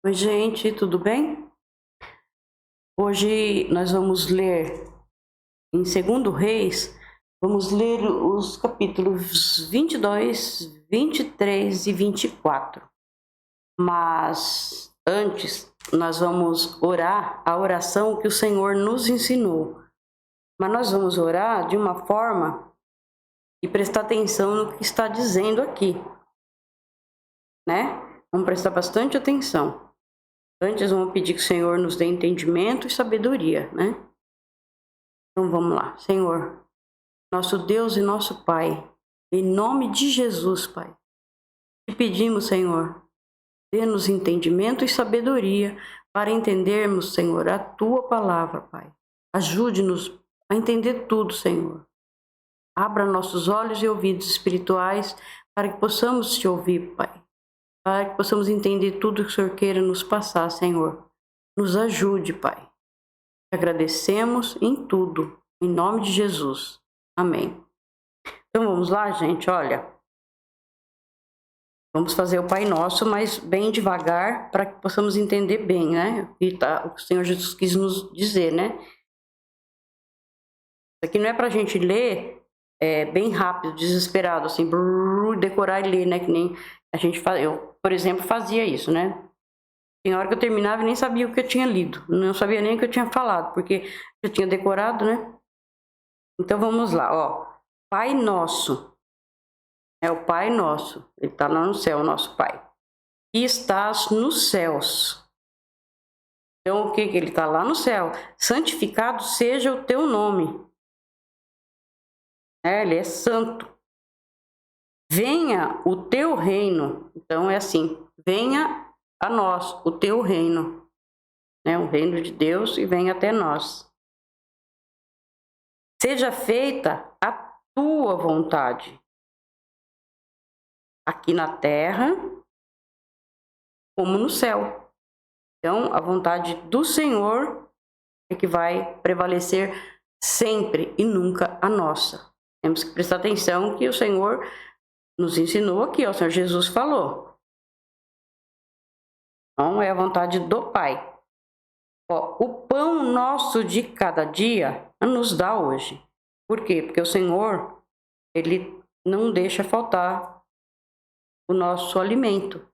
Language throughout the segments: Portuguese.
Oi, gente, tudo bem? Hoje nós vamos ler em Segundo Reis, vamos ler os capítulos 22, 23 e 24. Mas antes, nós vamos orar a oração que o Senhor nos ensinou. Mas nós vamos orar de uma forma e prestar atenção no que está dizendo aqui, né? Vamos prestar bastante atenção. Antes, vamos pedir que o Senhor nos dê entendimento e sabedoria, né? Então, vamos lá. Senhor, nosso Deus e nosso Pai, em nome de Jesus, Pai, te pedimos, Senhor, dê-nos entendimento e sabedoria para entendermos, Senhor, a Tua palavra, Pai. Ajude-nos a entender tudo, Senhor. Abra nossos olhos e ouvidos espirituais para que possamos te ouvir, Pai. Para que possamos entender tudo que o Senhor queira nos passar, Senhor. Nos ajude, Pai. Agradecemos em tudo, em nome de Jesus. Amém. Então vamos lá, gente, olha. Vamos fazer o Pai Nosso, mas bem devagar, para que possamos entender bem, né? O que o Senhor Jesus quis nos dizer, né? Isso aqui não é para a gente ler bem rápido, desesperado, assim, decorar e ler, né? Que nem a gente faz. Eu, por exemplo, fazia isso, né? Tem hora que eu terminava e nem sabia o que eu tinha lido. Não sabia nem o que eu tinha falado, porque eu tinha decorado, né? Então vamos lá, ó. Pai Nosso. É o Pai Nosso. Ele está lá no céu, o nosso Pai. E estás nos céus. Então o que ele está lá no céu? Santificado seja o teu nome. Ele é santo. Venha o teu reino. Então é assim, venha a nós o teu reino. O reino de Deus e venha até nós. Seja feita a tua vontade. Aqui na terra, como no céu. Então, a vontade do Senhor é que vai prevalecer sempre e nunca a nossa. Temos que prestar atenção que o Senhor nos ensinou aqui, ó, o Senhor Jesus falou. Então, é a vontade do Pai. Ó, o pão nosso de cada dia nos dá hoje. Por quê? Porque o Senhor, Ele não deixa faltar o nosso alimento.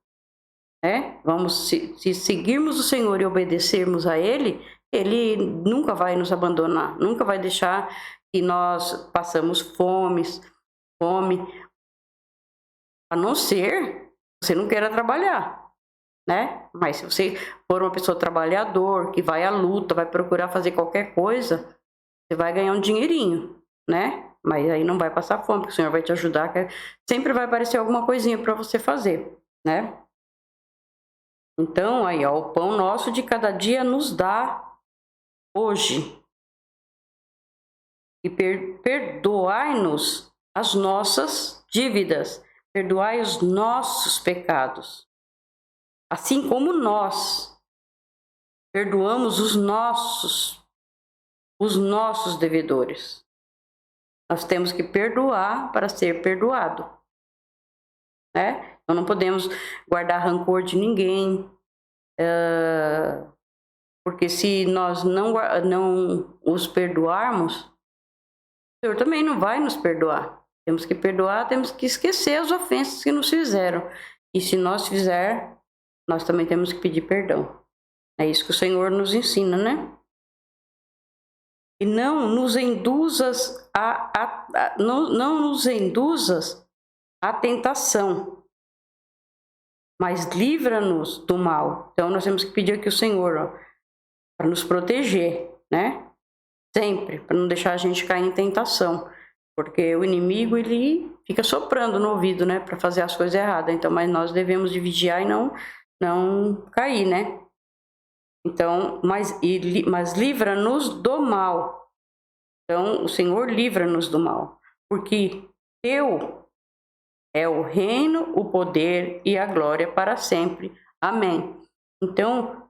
Vamos, se seguirmos o Senhor e obedecermos a Ele, Ele nunca vai nos abandonar, nunca vai deixar que nós passamos fome, a não ser você não queira trabalhar, né? Mas se você for uma pessoa trabalhador, que vai à luta, vai procurar fazer qualquer coisa, você vai ganhar um dinheirinho, né? Mas aí não vai passar fome, porque o Senhor vai te ajudar, que sempre vai aparecer alguma coisinha para você fazer, né? Então, aí, ó, o pão nosso de cada dia nos dá hoje. E perdoai-nos as nossas dívidas, perdoai os nossos pecados, assim como nós perdoamos os nossos devedores. Nós temos que perdoar para ser perdoado, né? Então não podemos guardar rancor de ninguém, porque se nós não os perdoarmos, o Senhor também não vai nos perdoar. Temos que perdoar, temos que esquecer as ofensas que nos fizeram. E se nós fizer, nós também temos que pedir perdão. É isso que o Senhor nos ensina, né? E não nos induzas não nos induzas à tentação, mas livra-nos do mal. Então nós temos que pedir aqui o Senhor, para nos proteger, né? Sempre, para não deixar a gente cair em tentação, porque o inimigo ele fica soprando no ouvido, né, para fazer as coisas erradas. Então, mas nós devemos de vigiar e não cair, né? Então, mas livra-nos do mal. Então, o Senhor livra-nos do mal, porque teu é o reino, o poder e a glória para sempre. Amém. Então,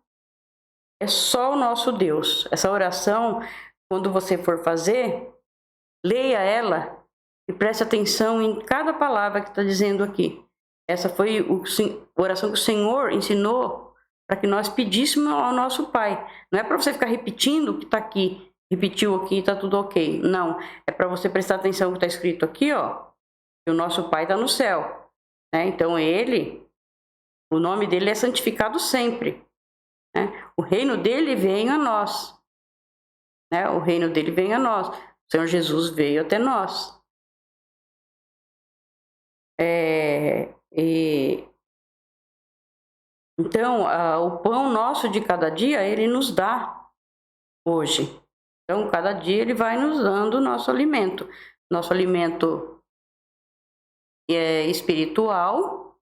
é só o nosso Deus. Essa oração, quando você for fazer, leia ela e preste atenção em cada palavra que está dizendo aqui. Essa foi a oração que o Senhor ensinou para que nós pedíssemos ao nosso Pai. Não é para você ficar repetindo o que está aqui, repetiu aqui, está tudo ok. Não, é para você prestar atenção no que está escrito aqui, ó, que o nosso Pai está no céu, né? Então o nome dele é santificado sempre, né? O reino dele vem a nós, né? O reino dele vem a nós. O Senhor Jesus veio até nós. Então, o pão nosso de cada dia, ele nos dá hoje. Então, cada dia ele vai nos dando o nosso alimento. Nosso alimento é espiritual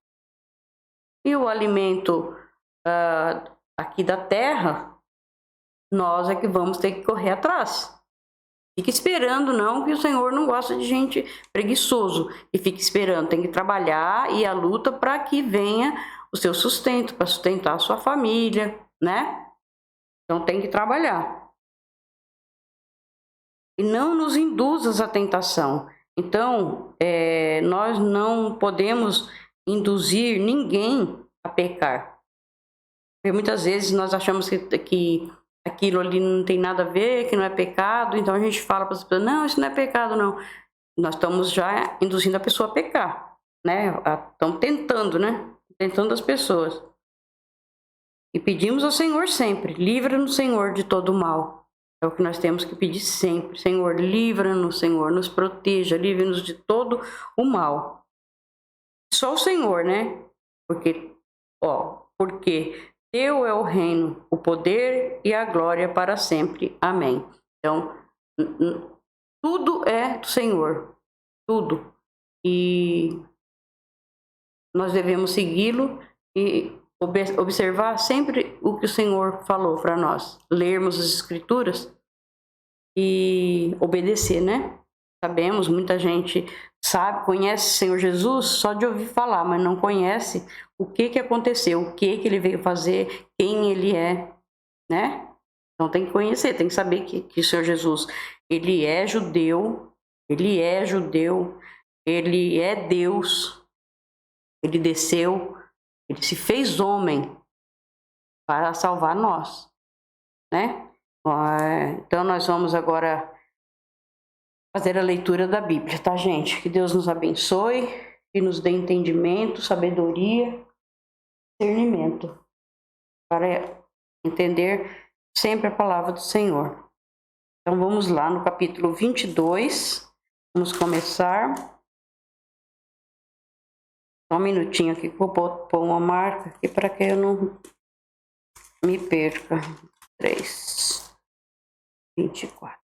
e o alimento aqui da terra, nós é que vamos ter que correr atrás. Fique esperando, não, que o Senhor não gosta de gente preguiçoso. E fique esperando, tem que trabalhar e a luta para que venha o seu sustento, para sustentar a sua família, né? Então tem que trabalhar. E não nos induzas à tentação. Então, nós não podemos induzir ninguém a pecar. Porque muitas vezes nós achamos que aquilo ali não tem nada a ver, que não é pecado, então a gente fala para as pessoas, não, isso não é pecado, não. Nós estamos já induzindo a pessoa a pecar, né? Estamos tentando, né? Tentando as pessoas. E pedimos ao Senhor sempre, livra-nos, Senhor, de todo mal. É o que nós temos que pedir sempre. Senhor, livra-nos, Senhor, nos proteja, livra-nos de todo o mal. Só o Senhor, né? Porque Teu é o reino, o poder e a glória para sempre. Amém. Então, tudo é do Senhor. Tudo. E nós devemos segui-lo e observar sempre o que o Senhor falou para nós. Lermos as Escrituras e obedecer, né? Sabemos, muita gente sabe, conhece o Senhor Jesus só de ouvir falar, mas não conhece o que aconteceu, o que ele veio fazer, quem ele é, né? Então tem que conhecer, tem que saber que o Senhor Jesus, ele é judeu, ele é Deus, ele desceu, ele se fez homem para salvar nós, né? Então nós vamos agora fazer a leitura da Bíblia, tá, gente? Que Deus nos abençoe, que nos dê entendimento, sabedoria, discernimento, para entender sempre a palavra do Senhor. Então vamos lá no capítulo 22, vamos começar. Só um minutinho aqui que eu vou pôr uma marca aqui para que eu não me perca. 3, 24.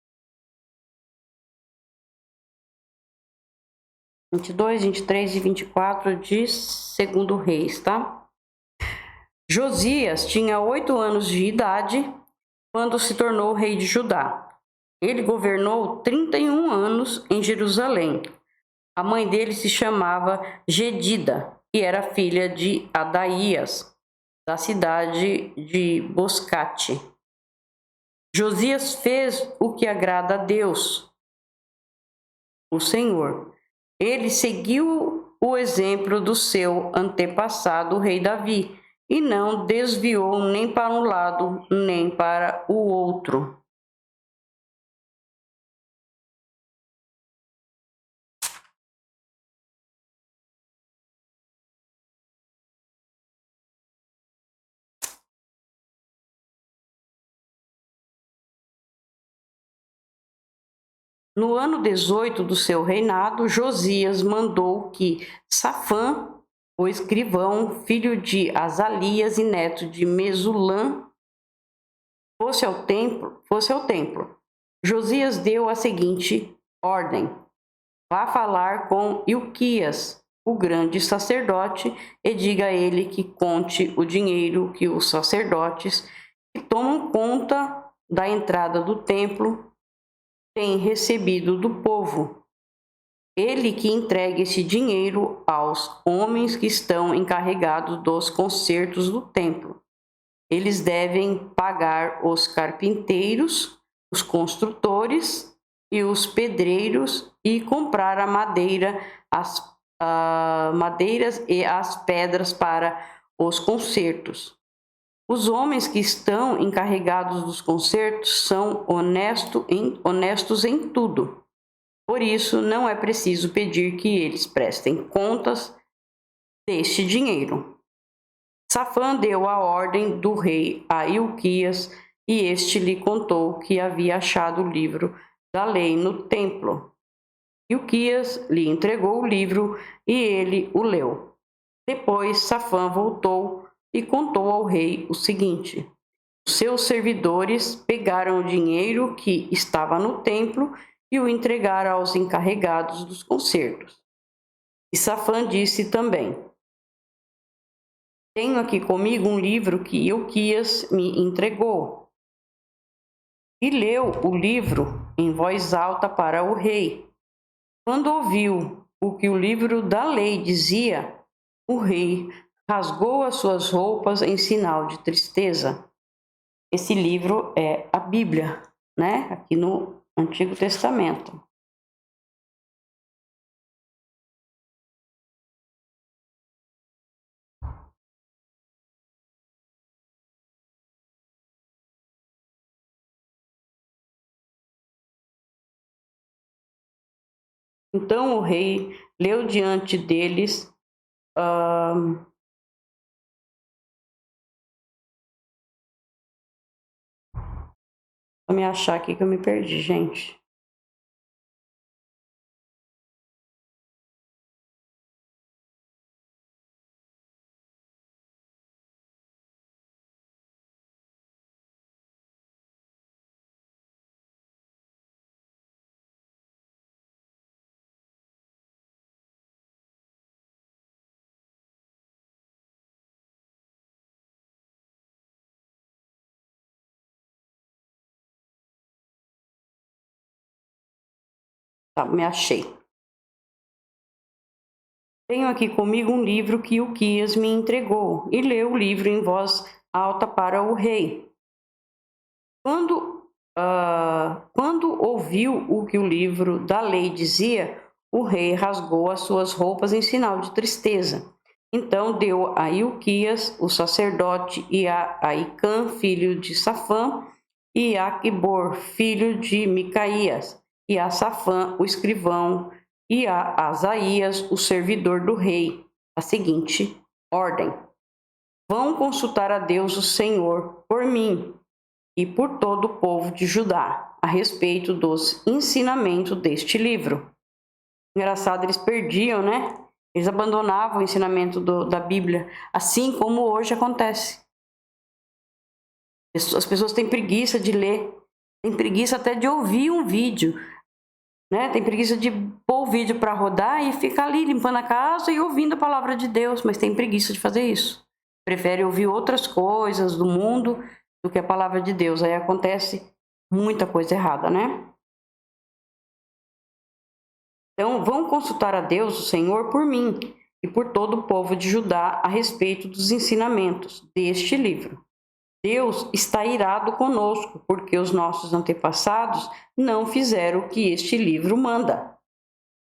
22, 23 e 24 de 2 Reis, tá? Josias tinha 8 anos de idade quando se tornou rei de Judá. Ele governou 31 anos em Jerusalém. A mãe dele se chamava Gedida e era filha de Adaías, da cidade de Boscate. Josias fez o que agrada a Deus, o Senhor. Ele seguiu o exemplo do seu antepassado, o rei Davi, e não desviou nem para um lado, nem para o outro. No ano 18 do seu reinado, Josias mandou que Safã, o escrivão, filho de Azalias e neto de Mesulã, fosse ao templo. Josias deu a seguinte ordem: vá falar com Ilquias, o grande sacerdote, e diga a ele que conte o dinheiro que os sacerdotes que tomam conta da entrada do templo tem recebido do povo. Ele que entregue esse dinheiro aos homens que estão encarregados dos consertos do templo. Eles devem pagar os carpinteiros, os construtores e os pedreiros e comprar a madeira, as madeiras e as pedras para os consertos. Os homens que estão encarregados dos concertos são honestos em tudo. Por isso, não é preciso pedir que eles prestem contas deste dinheiro. Safã deu a ordem do rei a Ilquias, e este lhe contou que havia achado o livro da lei no templo. Ilquias lhe entregou o livro e ele o leu. Depois, Safã voltou e contou ao rei o seguinte: os seus servidores pegaram o dinheiro que estava no templo e o entregaram aos encarregados dos concertos. E Safã disse também: tenho aqui comigo um livro que Ilquias me entregou. E leu o livro em voz alta para o rei. Quando ouviu o que o livro da lei dizia, o rei rasgou as suas roupas em sinal de tristeza. Esse livro é a Bíblia, né? Aqui no Antigo Testamento. Então o rei leu diante deles Vou me achar aqui que eu me perdi, gente. Tá, me achei. Tenho aqui comigo um livro que Ilquias me entregou, e leu o livro em voz alta para o rei. Quando ouviu o que o livro da lei dizia, o rei rasgou as suas roupas em sinal de tristeza. Então deu a Ilquias, o sacerdote, e a Aicã, filho de Safã, e a Aquibor, filho de Micaías, e a Safã, o escrivão, e a Asaías, o servidor do rei, a seguinte ordem: vão consultar a Deus o Senhor por mim e por todo o povo de Judá a respeito dos ensinamentos deste livro. Engraçado, eles perdiam, né? Eles abandonavam o ensinamento da Bíblia, assim como hoje acontece. As pessoas têm preguiça de ler, têm preguiça até de ouvir um vídeo, né? Tem preguiça de pôr o vídeo para rodar e ficar ali limpando a casa e ouvindo a palavra de Deus, mas tem preguiça de fazer isso. Prefere ouvir outras coisas do mundo do que a palavra de Deus. Aí acontece muita coisa errada, né? Então, vão consultar a Deus, o Senhor, por mim e por todo o povo de Judá a respeito dos ensinamentos deste livro. Deus está irado conosco, porque os nossos antepassados não fizeram o que este livro manda.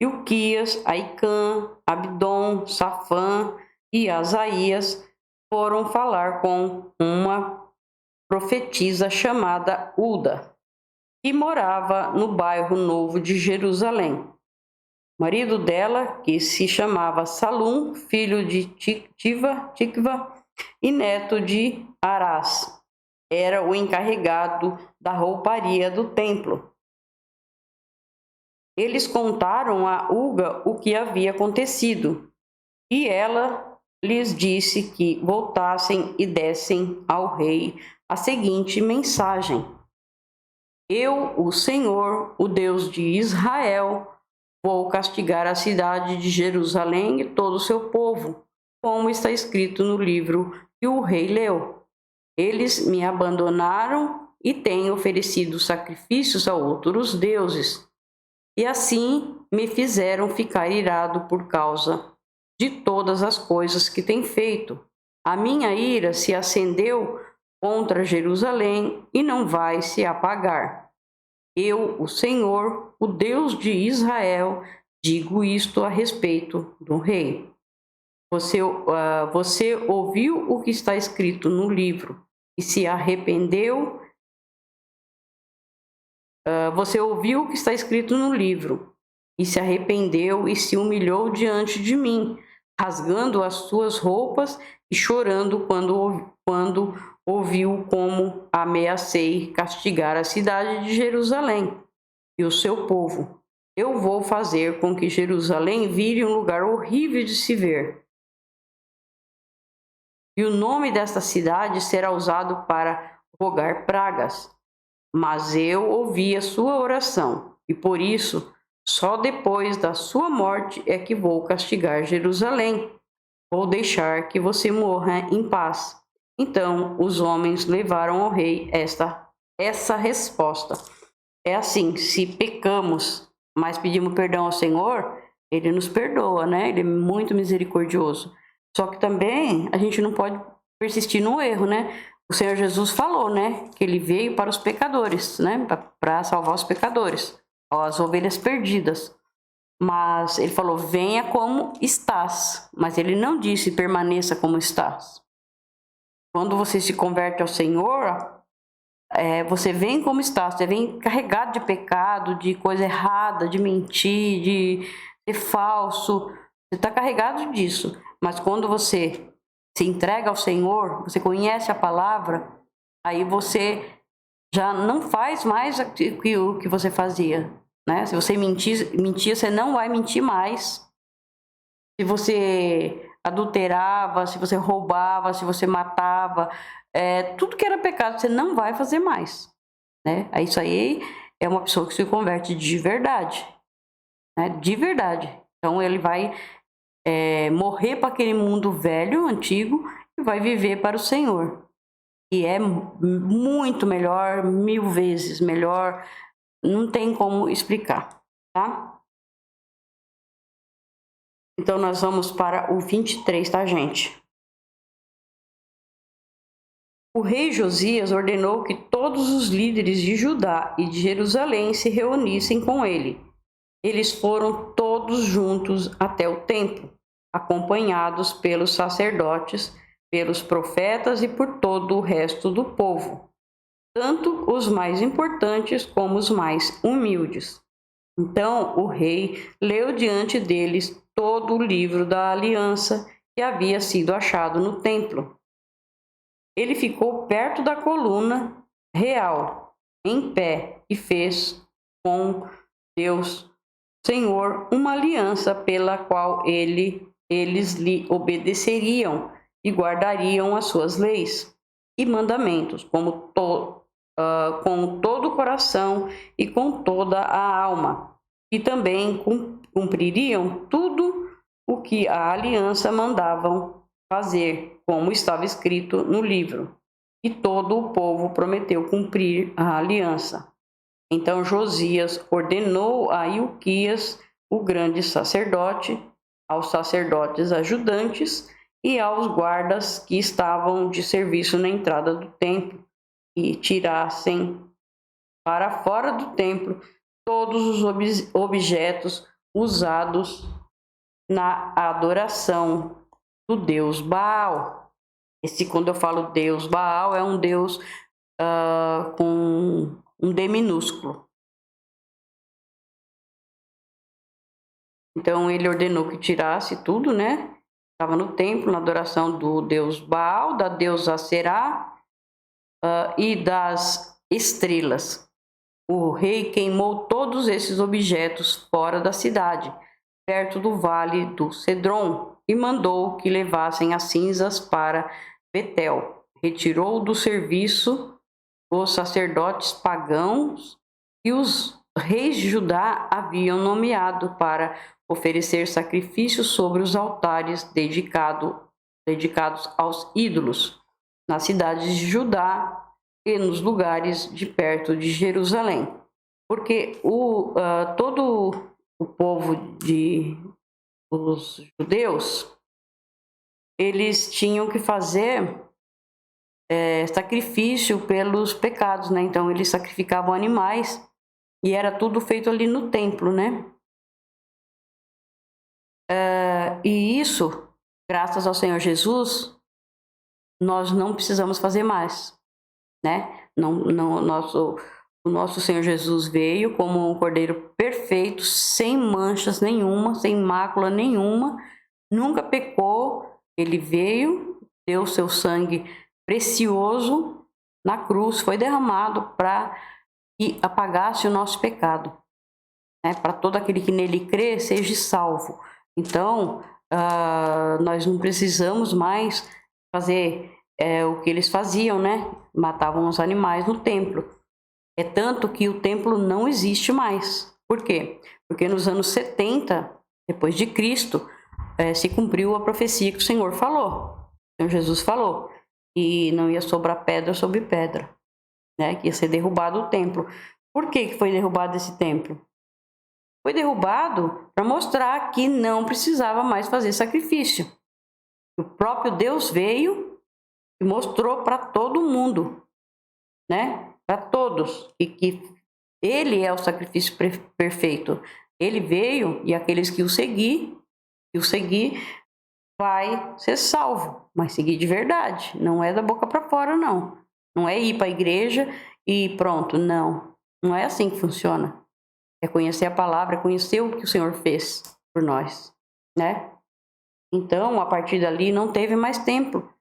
Ilquias, Aicã, Abdom, Safã e Asaías foram falar com uma profetisa chamada Uda, que morava no bairro Novo de Jerusalém. O marido dela, que se chamava Salum, filho de Tikva e neto de Arás, era o encarregado da rouparia do templo. Eles contaram a Uga o que havia acontecido, e ela lhes disse que voltassem e dessem ao rei a seguinte mensagem: eu, o Senhor, o Deus de Israel, vou castigar a cidade de Jerusalém e todo o seu povo, como está escrito no livro que o rei leu. Eles me abandonaram e têm oferecido sacrifícios a outros deuses. E assim me fizeram ficar irado por causa de todas as coisas que têm feito. A minha ira se acendeu contra Jerusalém e não vai se apagar. Eu, o Senhor, o Deus de Israel, digo isto a respeito do rei. Você ouviu o que está escrito no livro e se arrependeu. Você ouviu o que está escrito no livro e se arrependeu e se humilhou diante de mim, rasgando as suas roupas e chorando quando ouviu como ameacei castigar a cidade de Jerusalém e o seu povo. Eu vou fazer com que Jerusalém vire um lugar horrível de se ver. E o nome desta cidade será usado para rogar pragas. Mas eu ouvi a sua oração, e por isso, só depois da sua morte é que vou castigar Jerusalém. Vou deixar que você morra em paz. Então os homens levaram ao rei essa resposta. É assim, se pecamos, mas pedimos perdão ao Senhor, ele nos perdoa, né? Ele é muito misericordioso. Só que também a gente não pode persistir no erro, né? O Senhor Jesus falou, né, que ele veio para os pecadores, né, para salvar os pecadores, as ovelhas perdidas. Mas ele falou, venha como estás. Mas ele não disse, permaneça como estás. Quando você se converte ao Senhor, você vem como está, você vem carregado de pecado, de coisa errada, de mentir, de ser falso. Você está carregado disso. Mas quando você se entrega ao Senhor, você conhece a palavra, aí você já não faz mais o que você fazia, né? Se você mentia, você não vai mentir mais. Se você adulterava, se você roubava, se você matava, tudo que era pecado, você não vai fazer mais, né? Isso aí é uma pessoa que se converte de verdade, né? De verdade. Então ele vai morrer para aquele mundo velho, antigo, e vai viver para o Senhor. E é muito melhor, 1000 vezes melhor, não tem como explicar, tá? Então nós vamos para o 23, tá, gente? O rei Josias ordenou que todos os líderes de Judá e de Jerusalém se reunissem com ele. Eles foram todos juntos até o templo, acompanhados pelos sacerdotes, pelos profetas e por todo o resto do povo, tanto os mais importantes como os mais humildes. Então o rei leu diante deles todo o livro da aliança que havia sido achado no templo. Ele ficou perto da coluna real, em pé, e fez com Deus, Senhor, uma aliança pela qual eles lhe obedeceriam e guardariam as suas leis e mandamentos, com todo o coração e com toda a alma, e também cumpririam tudo o que a aliança mandavam fazer, como estava escrito no livro. E todo o povo prometeu cumprir a aliança. Então Josias ordenou a Ilquias, o grande sacerdote, aos sacerdotes ajudantes e aos guardas que estavam de serviço na entrada do templo, e tirassem para fora do templo todos os objetos usados na adoração do deus Baal. Quando eu falo deus Baal, é um deus com um D minúsculo. Então ele ordenou que tirasse tudo, né? Estava no templo, na adoração do deus Baal, da deusa Será e das estrelas. O rei queimou todos esses objetos fora da cidade, perto do vale do Cedron, e mandou que levassem as cinzas para Betel. Retirou do serviço os sacerdotes pagãos e os reis de Judá haviam nomeado para oferecer sacrifícios sobre os altares dedicados aos ídolos, nas cidades de Judá e nos lugares de perto de Jerusalém. Porque todo o povo os judeus, eles tinham que fazer sacrifício pelos pecados, né? Então eles sacrificavam animais e era tudo feito ali no templo, né? E isso, graças ao Senhor Jesus, nós não precisamos fazer mais, né? O nosso Senhor Jesus veio como um cordeiro perfeito, sem manchas nenhuma, sem mácula nenhuma, nunca pecou. Ele veio, deu seu sangue precioso na cruz, foi derramado para que apagasse o nosso pecado, né? Para todo aquele que nele crê, seja salvo. Então, nós não precisamos mais fazer o que eles faziam, né? Matavam os animais no templo. É tanto que o templo não existe mais. Por quê? Porque nos anos 70, depois de Cristo, se cumpriu a profecia que o Senhor falou. O Senhor Jesus falou. E não ia sobrar pedra sobre pedra, né? Que ia ser derrubado o templo. Por que foi derrubado esse templo? Foi derrubado para mostrar que não precisava mais fazer sacrifício. O próprio Deus veio e mostrou para todo mundo, né? Para todos, e que Ele é o sacrifício perfeito. Ele veio e aqueles que o seguir vai ser salvo, mas seguir de verdade. Não é da boca para fora, não. Não é ir para a igreja e pronto, não. Não é assim que funciona. É conhecer a palavra, é conhecer o que o Senhor fez por nós, né? Então, a partir dali, não teve mais templo.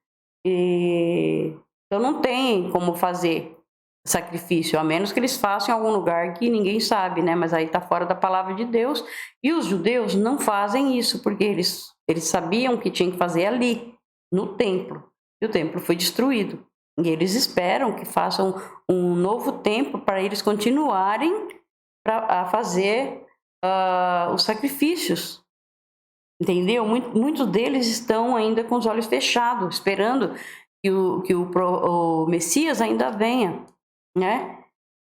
Então, não tem como fazer sacrifício, a menos que eles façam em algum lugar que ninguém sabe, né? Mas aí está fora da palavra de Deus. E os judeus não fazem isso, porque eles sabiam que tinham que fazer ali, no templo. E o templo foi destruído. E eles esperam que façam um novo templo para eles continuarem a fazer os sacrifícios, entendeu? Muitos deles estão ainda com os olhos fechados, esperando que o Messias ainda venha, né?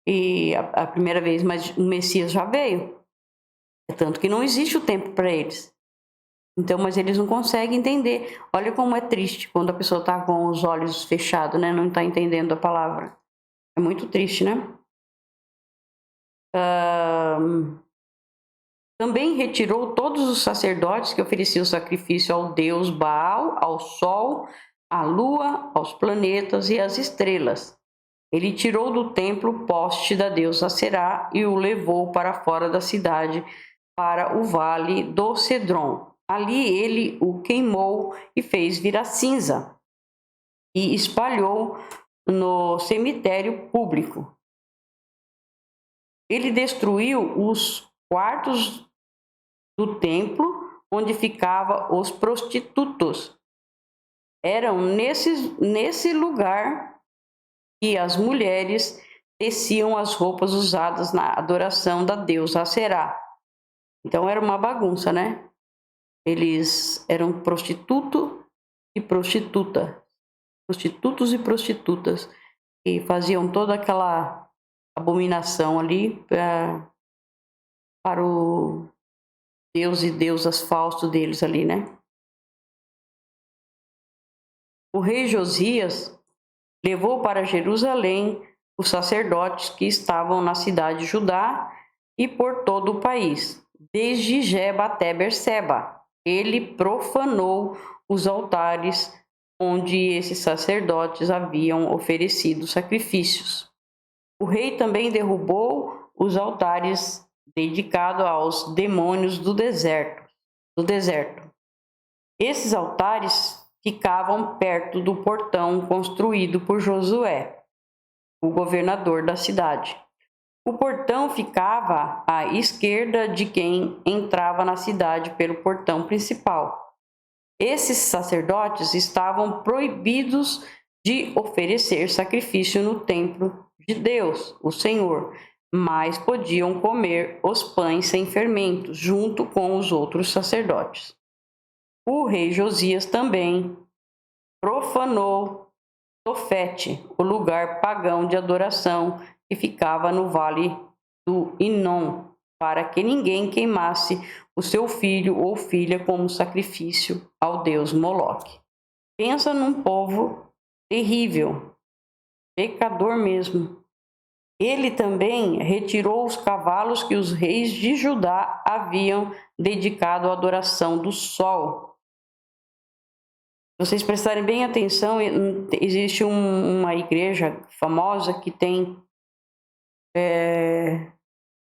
E a primeira vez, mas o Messias já veio, tanto que não existe o tempo para eles. Então, mas eles não conseguem entender. Olha como é triste quando a pessoa está com os olhos fechados, né? Não está entendendo a palavra. É muito triste, né? Também retirou todos os sacerdotes que ofereciam sacrifício ao deus Baal, ao sol, à lua, aos planetas e às estrelas. Ele tirou do templo o poste da deusa Será e o levou para fora da cidade, para o vale do Cedron. Ali ele o queimou e fez virar cinza e espalhou no cemitério público. Ele destruiu os quartos do templo onde ficavam os prostitutos. Eram nesse lugar que as mulheres teciam as roupas usadas na adoração da deusa Será. Então era uma bagunça, né? Eles eram prostituto e prostituta. Prostitutos e prostitutas. E faziam toda aquela abominação ali para o deus e deusas falsos deles ali, né? O rei Josias levou para Jerusalém os sacerdotes que estavam na cidade de Judá e por todo o país, desde Geba até Berseba. Ele profanou os altares onde esses sacerdotes haviam oferecido sacrifícios. O rei também derrubou os altares dedicados aos demônios do deserto. Esses altares ficavam perto do portão construído por Josué, o governador da cidade. O portão ficava à esquerda de quem entrava na cidade pelo portão principal. Esses sacerdotes estavam proibidos de oferecer sacrifício no templo de Deus, o Senhor, mas podiam comer os pães sem fermento, junto com os outros sacerdotes. O rei Josias também profanou Tofete, o lugar pagão de adoração que ficava no vale do Inom, para que ninguém queimasse o seu filho ou filha como sacrifício ao deus Moloque. Pensa num povo terrível, pecador mesmo. Ele também retirou os cavalos que os reis de Judá haviam dedicado à adoração do sol. vocês prestarem bem atenção, existe uma igreja famosa que tem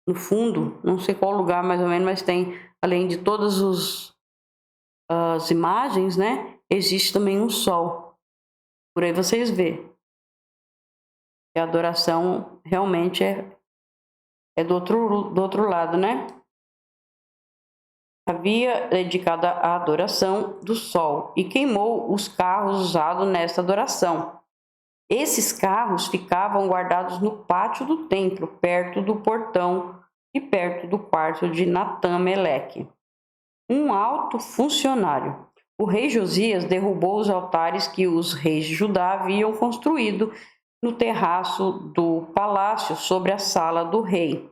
no fundo, não sei qual lugar mais ou menos, mas tem, além de todas as imagens, né? Existe também um sol. Por aí vocês vê que a adoração realmente é do outro lado, né? Havia dedicada à adoração do sol e queimou os carros usados nesta adoração. Esses carros ficavam guardados no pátio do templo, perto do portão e perto do quarto de Natã-Meleque, um alto funcionário. O rei Josias derrubou os altares que os reis de Judá haviam construído no terraço do palácio sobre a sala do rei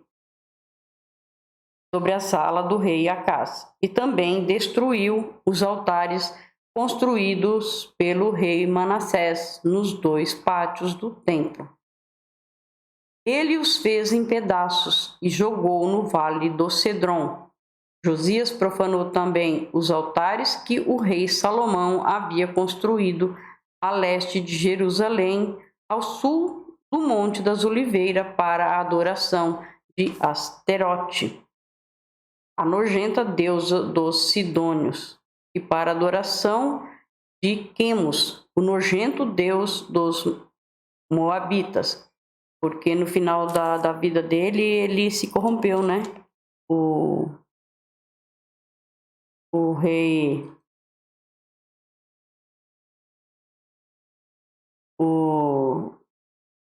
Acás, e também destruiu os altares construídos pelo rei Manassés nos 2 pátios do templo. Ele os fez em pedaços e jogou no vale do Cedron. Josias profanou também os altares que o rei Salomão havia construído a leste de Jerusalém, ao sul do Monte das Oliveiras, para a adoração de Asterote, a nojenta deusa dos Sidônios, e para a adoração de Quemos, o nojento deus dos Moabitas, porque no final da vida dele, ele se corrompeu, né? O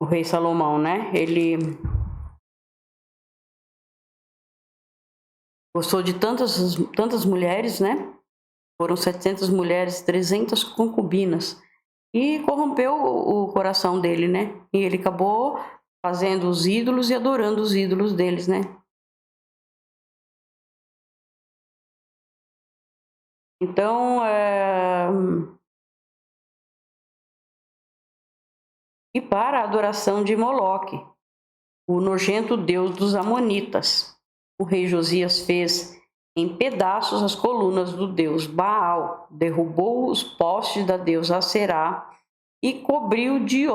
rei Salomão, né? Ele gostou de tantas mulheres, né? Foram 700 mulheres, 300 concubinas, e corrompeu o coração dele, né? E ele acabou fazendo os ídolos e adorando os ídolos deles, né? Então, e para a adoração de Moloque, o nojento deus dos Amonitas, o rei Josias fez em pedaços as colunas do deus Baal, derrubou os postes da deusa Aserá e cobriu de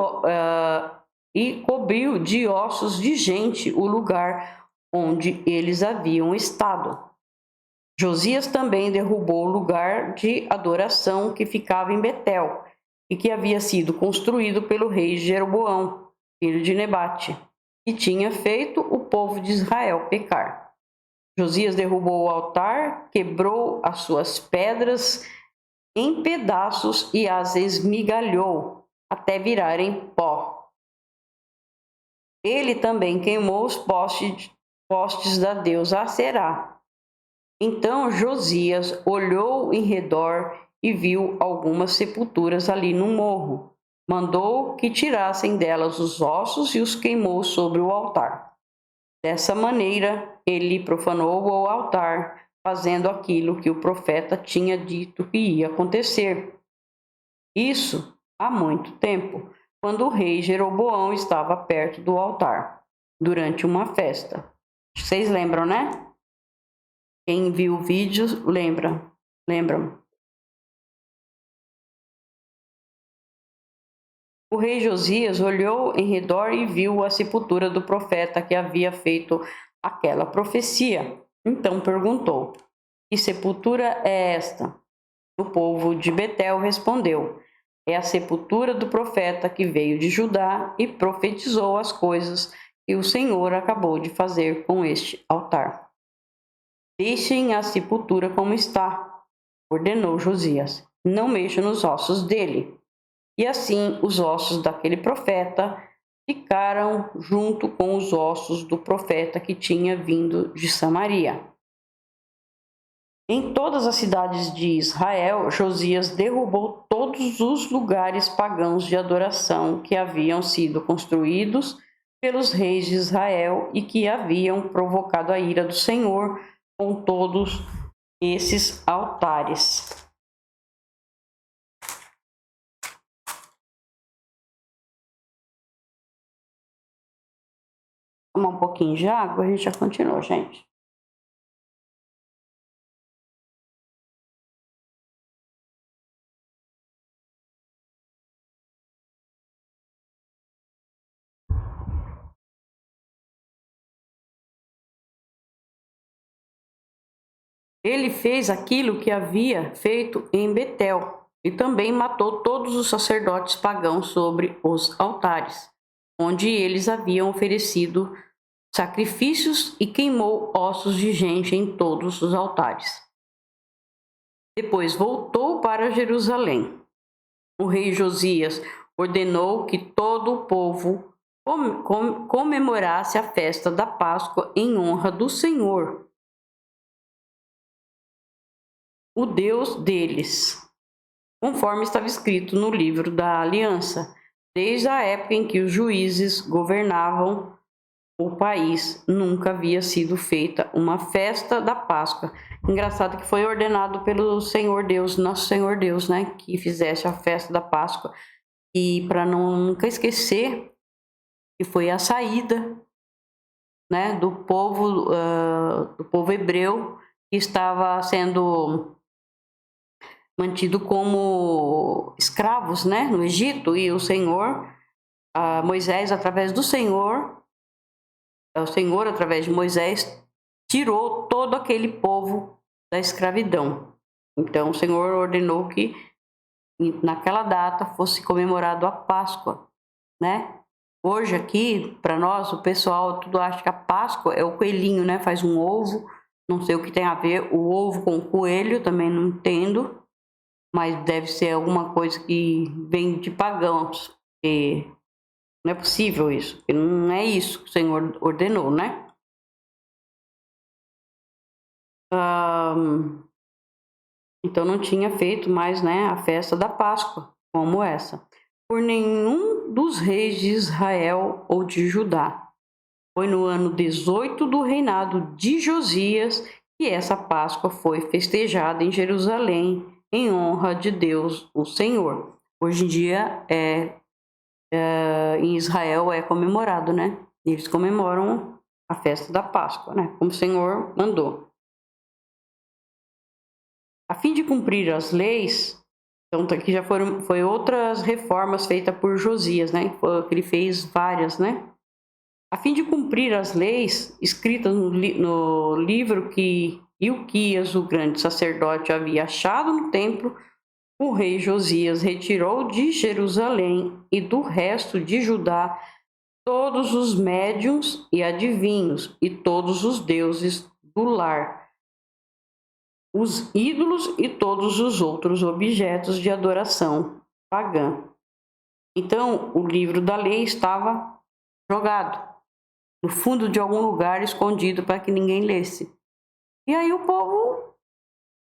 ossos de gente o lugar onde eles haviam estado. Josias também derrubou o lugar de adoração que ficava em Betel e que havia sido construído pelo rei Jeroboão, filho de Nebate, que tinha feito o povo de Israel pecar. Josias derrubou o altar, quebrou as suas pedras em pedaços e as esmigalhou até virarem pó. Ele também queimou os postes da deusa Aserá. Então Josias olhou em redor e viu algumas sepulturas ali no morro. Mandou que tirassem delas os ossos e os queimou sobre o altar. Dessa maneira, ele profanou o altar, fazendo aquilo que o profeta tinha dito que ia acontecer. Isso há muito tempo, quando o rei Jeroboão estava perto do altar, durante uma festa. Vocês lembram, né? Quem viu o vídeo lembram. O rei Josias olhou em redor e viu a sepultura do profeta que havia feito aquela profecia. Então perguntou: que sepultura é esta? O povo de Betel respondeu: é a sepultura do profeta que veio de Judá e profetizou as coisas que o Senhor acabou de fazer com este altar. Deixem a sepultura como está, ordenou Josias. Não mexam nos ossos dele. E assim os ossos daquele profeta ficaram junto com os ossos do profeta que tinha vindo de Samaria. Em todas as cidades de Israel, Josias derrubou todos os lugares pagãos de adoração que haviam sido construídos pelos reis de Israel e que haviam provocado a ira do Senhor com todos esses altares. Tomar um pouquinho de água, a gente já continua, gente. Ele fez aquilo que havia feito em Betel e também matou todos os sacerdotes pagãos sobre os altares, onde eles haviam oferecido sacrifícios, e queimou ossos de gente em todos os altares. Depois voltou para Jerusalém. O rei Josias ordenou que todo o povo comemorasse a festa da Páscoa em honra do Senhor, o Deus deles, conforme estava escrito no livro da aliança, desde a época em que os juízes governavam o país. Nunca havia sido feita uma festa da Páscoa. Engraçado que foi ordenado pelo Senhor Deus, nosso Senhor Deus, né, que fizesse a festa da Páscoa. E para nunca esquecer que foi a saída, né, do povo hebreu, que estava sendo mantido como escravos, né, no Egito, e o Senhor, Moisés, através do Senhor, o Senhor, através de Moisés, tirou todo aquele povo da escravidão. Então, o Senhor ordenou que naquela data fosse comemorado a Páscoa, né? Hoje aqui, para nós, o pessoal tudo acha que a Páscoa é o coelhinho, né? Faz um ovo, não sei o que tem a ver o ovo com o coelho, também não entendo, mas deve ser alguma coisa que vem de pagãos, porque não é possível isso, porque não é isso que o Senhor ordenou, né? Então não tinha feito mais, né, a festa da Páscoa como essa, por nenhum dos reis de Israel ou de Judá. Foi no ano 18 do reinado de Josias que essa Páscoa foi festejada em Jerusalém em honra de Deus, o Senhor. Hoje em dia em Israel é comemorado, né? Eles comemoram a festa da Páscoa, né? Como o Senhor mandou. A fim de cumprir as leis, então aqui já foi outras reformas feitas por Josias, né? Que ele fez várias, né? A fim de cumprir as leis escritas no livro que Ilquias, o grande sacerdote, havia achado no templo, o rei Josias retirou de Jerusalém e do resto de Judá todos os médiuns e adivinhos e todos os deuses do lar, os ídolos e todos os outros objetos de adoração pagã. Então, o livro da lei estava jogado no fundo de algum lugar, escondido para que ninguém lesse. E aí o povo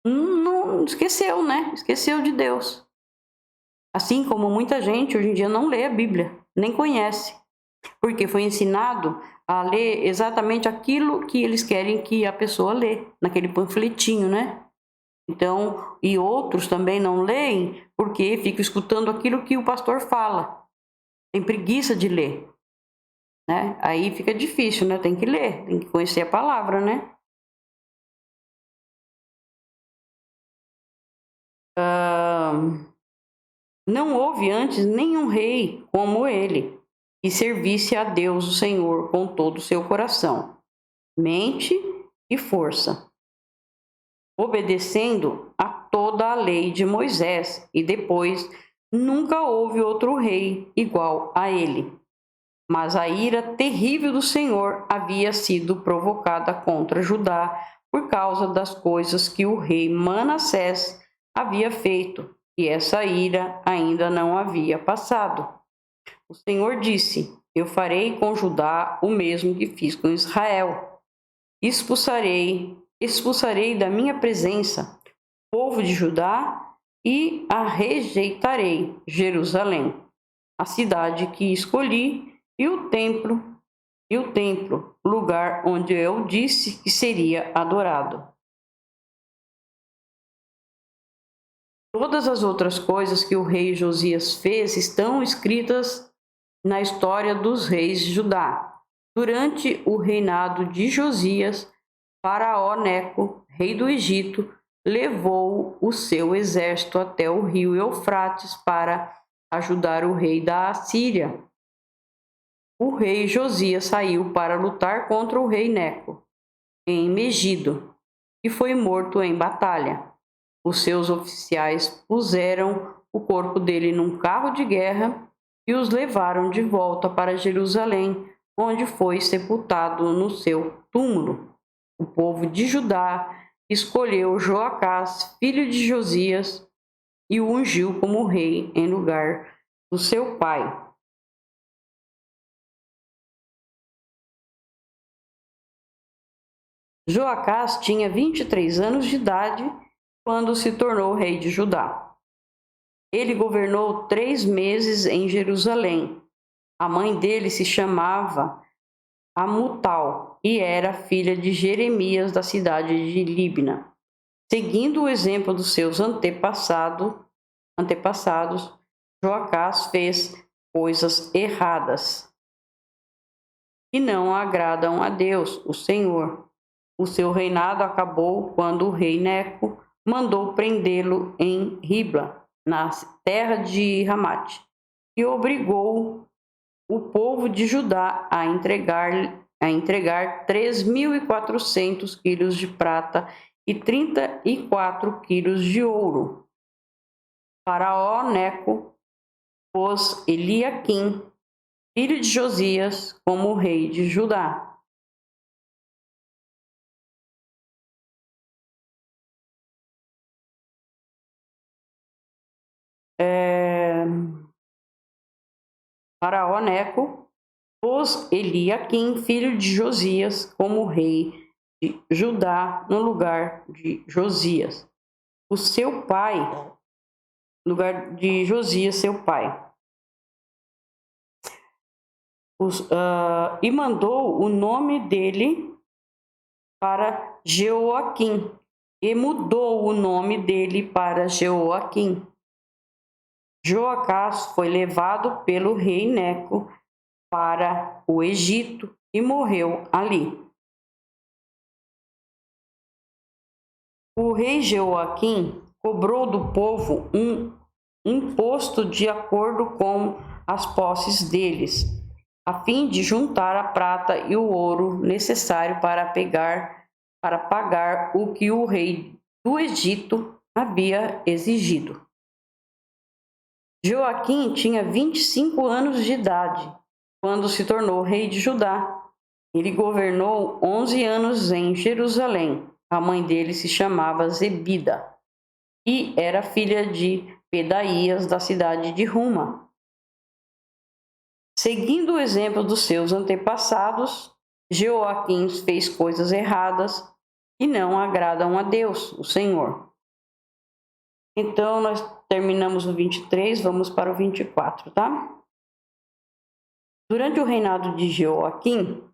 não esqueceu, né? Esqueceu de Deus. Assim como muita gente hoje em dia não lê a Bíblia, nem conhece, porque foi ensinado a ler exatamente aquilo que eles querem que a pessoa lê, naquele panfletinho, né? Então, e outros também não leem porque ficam escutando aquilo que o pastor fala. Tem preguiça de ler, né? Aí fica difícil, né? Tem que ler, tem que conhecer a palavra, né? Não houve antes nenhum rei como ele, que servisse a Deus o Senhor com todo o seu coração, mente e força, obedecendo a toda a lei de Moisés, e depois nunca houve outro rei igual a ele. Mas a ira terrível do Senhor havia sido provocada contra Judá por causa das coisas que o rei Manassés havia feito, e essa ira ainda não havia passado. O Senhor disse: Eu farei com Judá o mesmo que fiz com Israel. Expulsarei da minha presença o povo de Judá e a rejeitarei, Jerusalém, a cidade que escolhi, e o templo, lugar onde eu disse que seria adorado. Todas as outras coisas que o rei Josias fez estão escritas na história dos reis de Judá. Durante o reinado de Josias, Faraó Neco, rei do Egito, levou o seu exército até o rio Eufrates para ajudar o rei da Assíria. O rei Josias saiu para lutar contra o rei Neco, em Megido, e foi morto em batalha. Os seus oficiais puseram o corpo dele num carro de guerra e os levaram de volta para Jerusalém, onde foi sepultado no seu túmulo. O povo de Judá escolheu Joacás, filho de Josias, e o ungiu como rei em lugar do seu pai. Joacás tinha 23 anos de idade quando se tornou rei de Judá. Ele governou 3 meses em Jerusalém. A mãe dele se chamava Amutal e era filha de Jeremias da cidade de Libna. Seguindo o exemplo dos seus antepassados, Joacás fez coisas erradas que não agradam a Deus, o Senhor. O seu reinado acabou quando o rei Neco mandou prendê-lo em Ribla, na terra de Ramate, e obrigou o povo de Judá a entregar 3.400 quilos de prata e 34 quilos de ouro. Faraó Neco pôs Eliaquim, filho de Josias, como rei de Judá. Faraó Neco pôs Eliaquim, filho de Josias, como rei de Judá, no lugar de Josias, o seu pai, no lugar de Josias, seu pai. E mandou o nome dele para Jeoaquim, e mudou o nome dele para Jeoaquim. Joacás foi levado pelo rei Neco para o Egito e morreu ali. O rei Jeoaquim cobrou do povo um imposto de acordo com as posses deles, a fim de juntar a prata e o ouro necessário para pagar o que o rei do Egito havia exigido. Joaquim tinha 25 anos de idade quando se tornou rei de Judá. Ele governou 11 anos em Jerusalém. A mãe dele se chamava Zebida e era filha de Pedaías, da cidade de Ruma. Seguindo o exemplo dos seus antepassados, Jeoaquim fez coisas erradas que não agradam a Deus, o Senhor. Então, nós terminamos o 23, vamos para o 24, tá? Durante o reinado de Jeoaquim,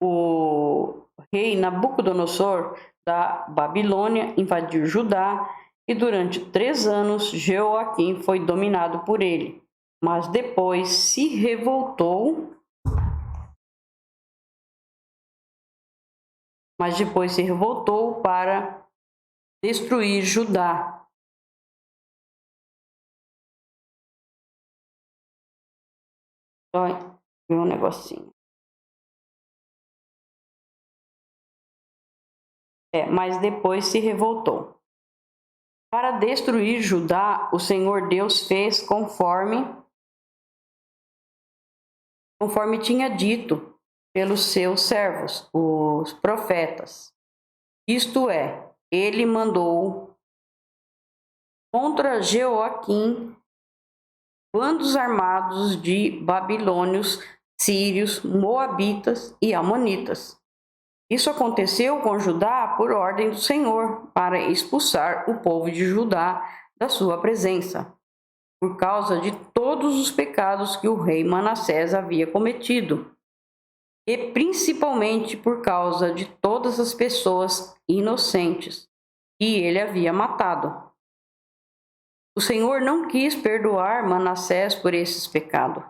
o rei Nabucodonosor da Babilônia invadiu Judá e durante 3 anos Jeoaquim foi dominado por ele, mas depois se revoltou para destruir Judá. Só ver um negocinho. Mas depois se revoltou. Para destruir Judá, o Senhor Deus fez conforme tinha dito pelos seus servos, os profetas. Isto é, ele mandou contra Jeoaquim bandos armados de babilônios, sírios, moabitas e amonitas. Isso aconteceu com Judá por ordem do Senhor, para expulsar o povo de Judá da sua presença, por causa de todos os pecados que o rei Manassés havia cometido, e principalmente por causa de todas as pessoas inocentes que ele havia matado. O Senhor não quis perdoar Manassés por esse pecado.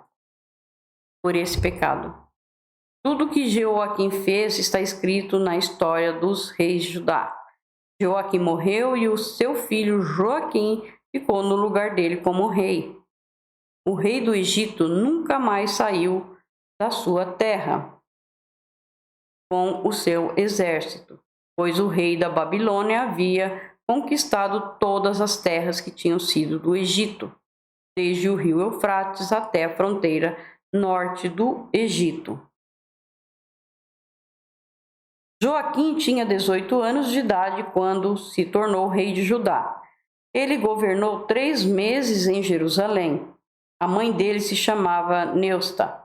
Tudo que Jeoaquim fez está escrito na história dos reis de Judá. Jeoaquim morreu e o seu filho Joaquim ficou no lugar dele como rei. O rei do Egito nunca mais saiu da sua terra com o seu exército. pois o rei da Babilônia havia conquistado todas as terras que tinham sido do Egito, desde o rio Eufrates até a fronteira norte do Egito. Joaquim tinha 18 anos de idade quando se tornou rei de Judá. Ele governou 3 meses em Jerusalém. A mãe dele se chamava Neusta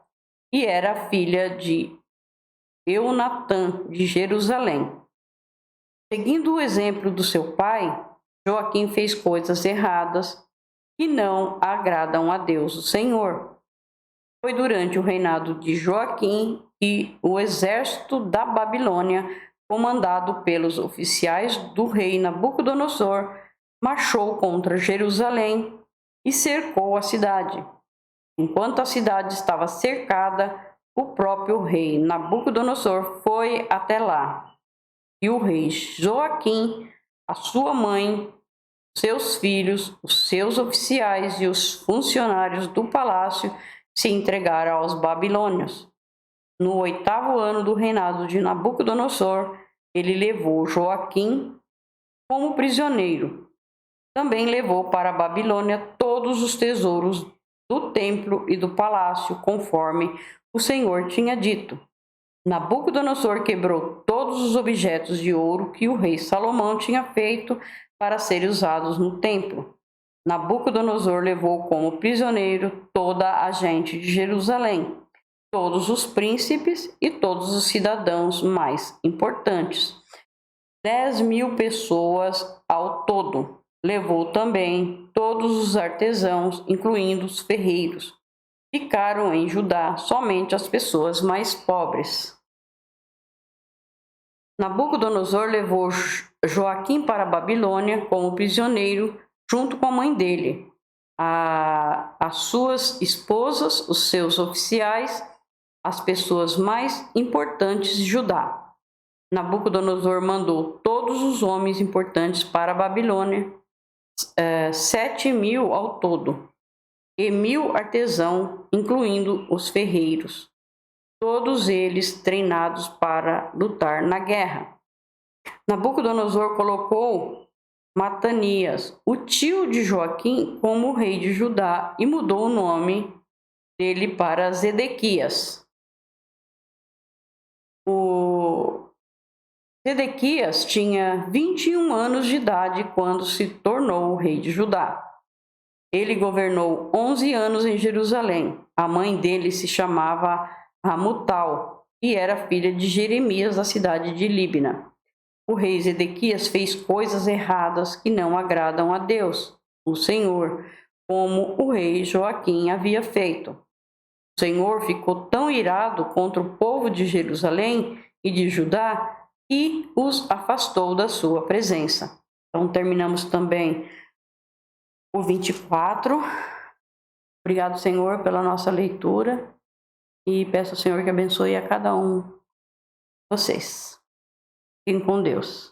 e era filha de Eunatã de Jerusalém. Seguindo o exemplo do seu pai, Joaquim fez coisas erradas que não agradam a Deus, o Senhor. Foi durante o reinado de Joaquim que o exército da Babilônia, comandado pelos oficiais do rei Nabucodonosor, marchou contra Jerusalém e cercou a cidade. Enquanto a cidade estava cercada, o próprio rei Nabucodonosor foi até lá. E o rei Joaquim, a sua mãe, seus filhos, os seus oficiais e os funcionários do palácio se entregaram aos babilônios. No 8º ano do reinado de Nabucodonosor, ele levou Joaquim como prisioneiro. Também levou para a Babilônia todos os tesouros do templo e do palácio, conforme o Senhor tinha dito. Nabucodonosor quebrou todos os objetos de ouro que o rei Salomão tinha feito para serem usados no templo. Nabucodonosor levou como prisioneiro toda a gente de Jerusalém, todos os príncipes e todos os cidadãos mais importantes. 10.000 pessoas ao todo. Levou também todos os artesãos, incluindo os ferreiros. Ficaram em Judá somente as pessoas mais pobres. Nabucodonosor levou Joaquim para a Babilônia como prisioneiro, junto com a mãe dele, as suas esposas, os seus oficiais, as pessoas mais importantes de Judá. Nabucodonosor mandou todos os homens importantes para a Babilônia, 7.000 ao todo, e 1.000 artesãos, incluindo os ferreiros, todos eles treinados para lutar na guerra. Nabucodonosor colocou Matanias, o tio de Joaquim, como rei de Judá e mudou o nome dele para Zedequias. Zedequias tinha 21 anos de idade quando se tornou o rei de Judá. Ele governou 11 anos em Jerusalém. A mãe dele se chamava Hamutal e era filha de Jeremias da cidade de Líbina. O rei Zedequias fez coisas erradas que não agradam a Deus, o Senhor, como o rei Joaquim havia feito. O Senhor ficou tão irado contra o povo de Jerusalém e de Judá e os afastou da sua presença. Então terminamos também o 24. Obrigado, Senhor, pela nossa leitura e peço ao Senhor que abençoe a cada um de vocês. Fiquem com Deus.